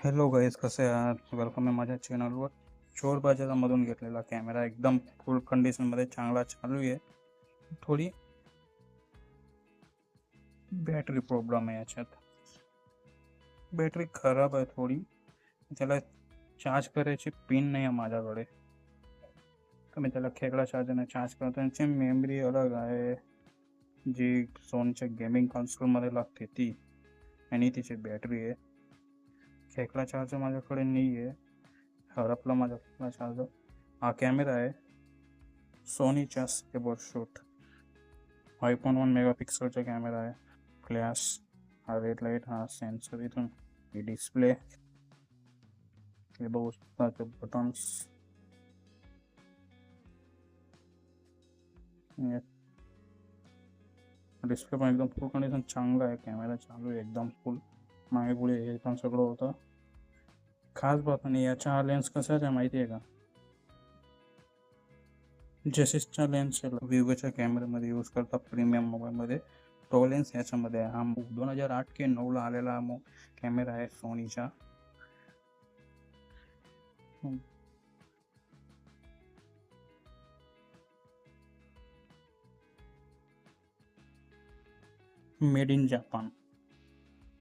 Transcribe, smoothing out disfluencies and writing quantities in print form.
Hello guys, कसे आहात? Welcome आहे माझ्या चॅनलवर. चोर बाजारामधून घेतलेला कॅमेरा एकदम फुल कंडिशनमध्ये चांगला चालू आहे. थोडी बॅटरी प्रॉब्लेम आहे याच्यात. बॅटरी खराब आहे थोडी. त्याला चार्ज करायची पिन नाही आहे माझ्याकडे, तर मी त्याला खेकडा चार्जरने चार्ज करतो. त्यांची मेमरी अलग आहे, जी सोनीच्या गेमिंग कन्सोलमध्ये लागते ती, आणि तिची बॅटरी आहे. खेकडा चार्जर माझ्याकडे नाही आहे, हरपला माझा खेकडा चार्जर. हा कॅमेरा आहे सोनीचा स्टेबल शूट 5.1 मेगापिक्सलचा कॅमेरा आहे. फ्लॅश, हा रेड लाईट, हा सेन्सर, इथून ही डिस्प्ले, हे बघू शकता ते बटन्स. डिस्प्ले पण एकदम फुल कंडिशन चांगला आहे. कॅमेरा चालू आहे एकदम फुल. मागे पुढे हे पण सगळं होतं. खास बात आणि याचा लेन्स कशाचा माहिती आहे का? जेसिसचा लेन्स विवोच्या कॅमेऱ्यामध्ये यूज करतात प्रीमियम मोबाईलमध्ये. तो लेन्स याच्यामध्ये आहे. हा 2008 की 9ला आलेला कॅमेरा आहे सोनीचा. Made in Japan.